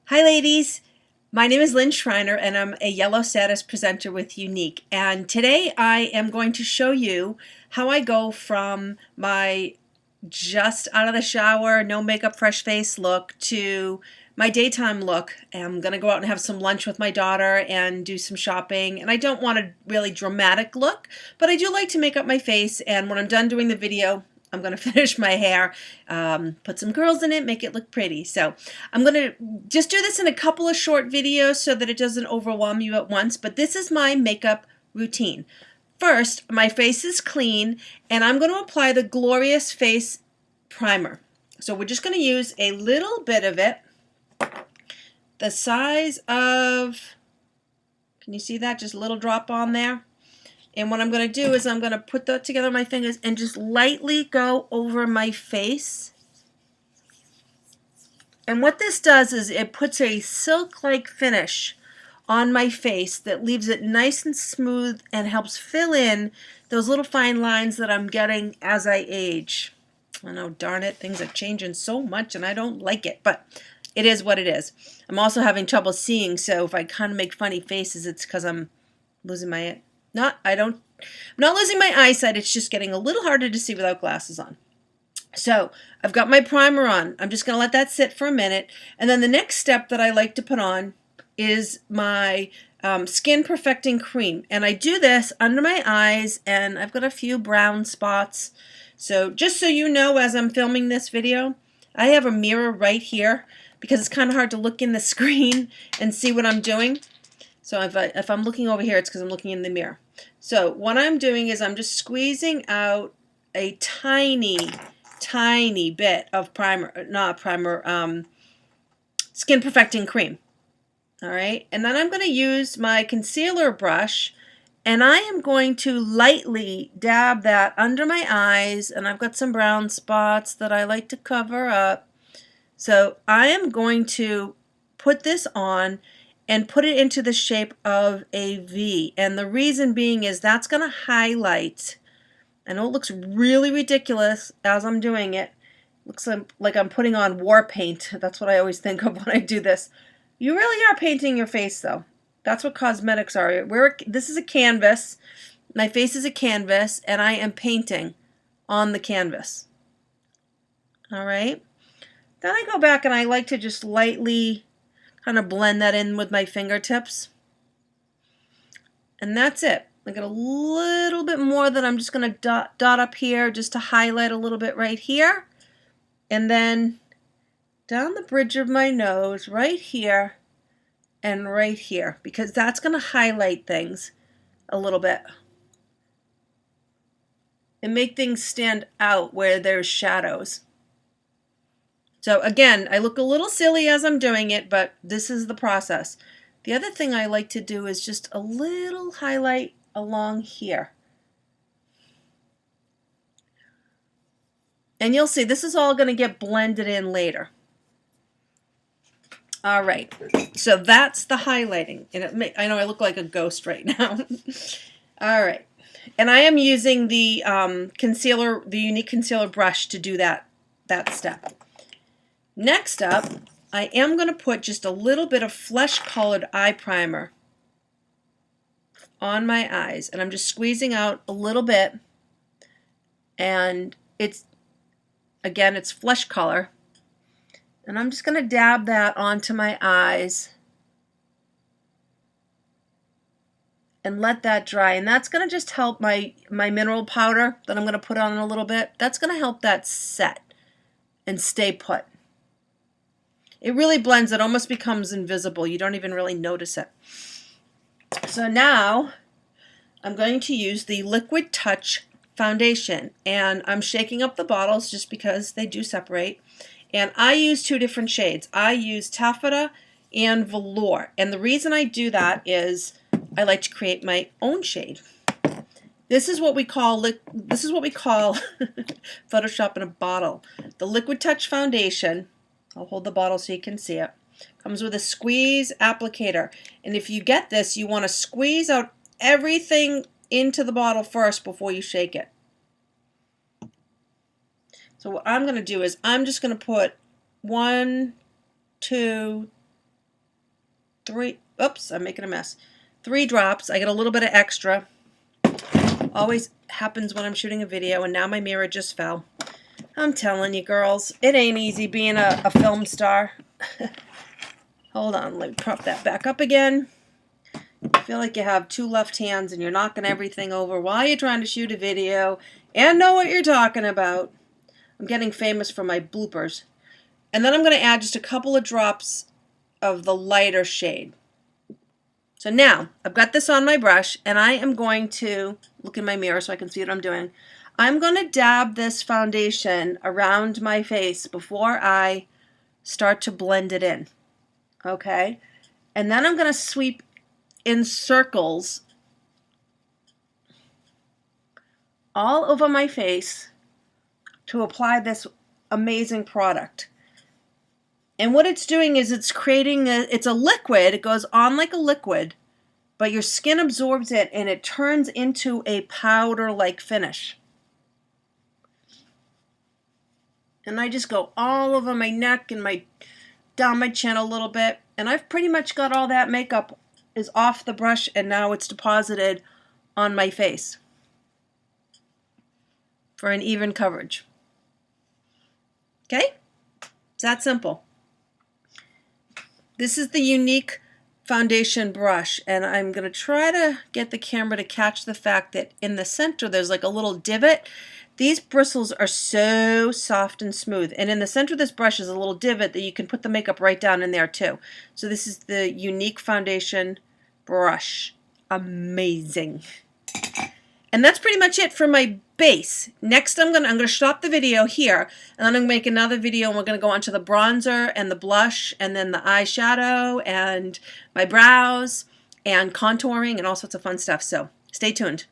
Hi ladies, my name is Lynn Schreiner and I'm a yellow status presenter with Younique, and today I am going to show you how I go from my just out of the shower, no makeup, fresh face look to my daytime look. I'm going to go out and have some lunch with my daughter and do some shopping, and I don't want a really dramatic look, but I do like to make up my face, and when I'm done doing the video I'm going to finish my hair, put some curls in it, make it look pretty. So I'm going to just do this in a couple of short videos so that it doesn't overwhelm you at once, but this is my makeup routine. First, my face is clean, and I'm going to apply the Glorious Face Primer. So we're just going to use a little bit of it, the size of, can you see that? Just a little drop on there. And what I'm going to do is I'm going to put that together on my fingers and just lightly go over my face. And what this does is it puts a silk-like finish on my face that leaves it nice and smooth and helps fill in those little fine lines that I'm getting as I age. I know, darn it, things are changing so much and I don't like it, but it is what it is. I'm also having trouble seeing, so if I kind of make funny faces, it's because I'm losing my... I'm not losing my eyesight, it's just getting a little harder to see without glasses on. So I've got my primer on. I'm just going to let that sit for a minute. And then the next step that I like to put on is my Skin Perfecting Cream. And I do this under my eyes, and I've got a few brown spots. So just so you know, as I'm filming this video, I have a mirror right here because it's kind of hard to look in the screen and see what I'm doing. So if I'm looking over here, it's because I'm looking in the mirror. So what I'm doing is I'm just squeezing out a tiny bit of Skin Perfecting Cream. All right, and then I'm going to use my concealer brush, and I am going to lightly dab that under my eyes, and I've got some brown spots that I like to cover up. So I am going to put this on and put it into the shape of a V. And the reason being is that's going to highlight. I know it looks really ridiculous as I'm doing it. Looks like I'm putting on war paint. That's what I always think of when I do this. You really are painting your face though. That's what cosmetics are. This is a canvas. My face is a canvas and I am painting on the canvas. All right. Then I go back and I like to just lightly kind of blend that in with my fingertips. And that's it. I got a little bit more that I'm just going to dot up here just to highlight a little bit right here. And then down the bridge of my nose right here and right here, because that's going to highlight things a little bit and make things stand out where there's shadows. So again, I look a little silly as I'm doing it, but this is the process. The other thing I like to do is just a little highlight along here. And you'll see this is all going to get blended in later. All right, so that's the highlighting. And I know I look like a ghost right now. All right, and I am using the concealer, the Younique concealer brush to do that step. Next up, I am going to put just a little bit of flesh-colored eye primer on my eyes, and I'm just squeezing out a little bit, and it's flesh color, and I'm just going to dab that onto my eyes and let that dry, and that's going to just help my mineral powder that I'm going to put on a little bit. That's going to help that set and stay put. It really blends. It almost becomes invisible. You don't even really notice it. So now I'm going to use the Liquid Touch foundation, and I'm shaking up the bottles just because they do separate. And I use two different shades. I use Taffeta and Velour, and the reason I do that is I like to create my own shade. This is what we call Photoshop in a bottle. The Liquid Touch foundation. I'll hold the bottle so you can see it. Comes with a squeeze applicator. And if you get this, you want to squeeze out everything into the bottle first before you shake it. So what I'm going to do is I'm just going to put 1, 2, 3, oops, I'm making a mess. 3 drops. I get a little bit of extra. Always happens when I'm shooting a video, and now my mirror just fell. I'm telling you, girls, it ain't easy being a film star. Hold on, let me prop that back up again. I feel like you have 2 left hands and you're knocking everything over while you're trying to shoot a video and know what you're talking about. I'm getting famous for my bloopers. And then I'm going to add just a couple of drops of the lighter shade. So now, I've got this on my brush, and I am going to look in my mirror so I can see what I'm doing. I'm going to dab this foundation around my face before I start to blend it in. Okay? And then I'm going to sweep in circles all over my face to apply this amazing product. And what it's doing is it's creating it's a liquid. It goes on like a liquid, but your skin absorbs it and it turns into a powder-like finish. And I just go all over my neck and down my chin a little bit. And I've pretty much got all that makeup is off the brush, and now it's deposited on my face for an even coverage. Okay? It's that simple. This is the Younique foundation brush, and I'm going to try to get the camera to catch the fact that in the center there's like a little divot. These bristles are so soft and smooth, and in the center of this brush is a little divot that you can put the makeup right down in there too. So this is the Younique foundation brush. Amazing. And that's pretty much it for my base. Next I'm gonna stop the video here, and then I'm gonna make another video, and we're gonna go on to the bronzer and the blush and then the eyeshadow and my brows and contouring and all sorts of fun stuff. So stay tuned.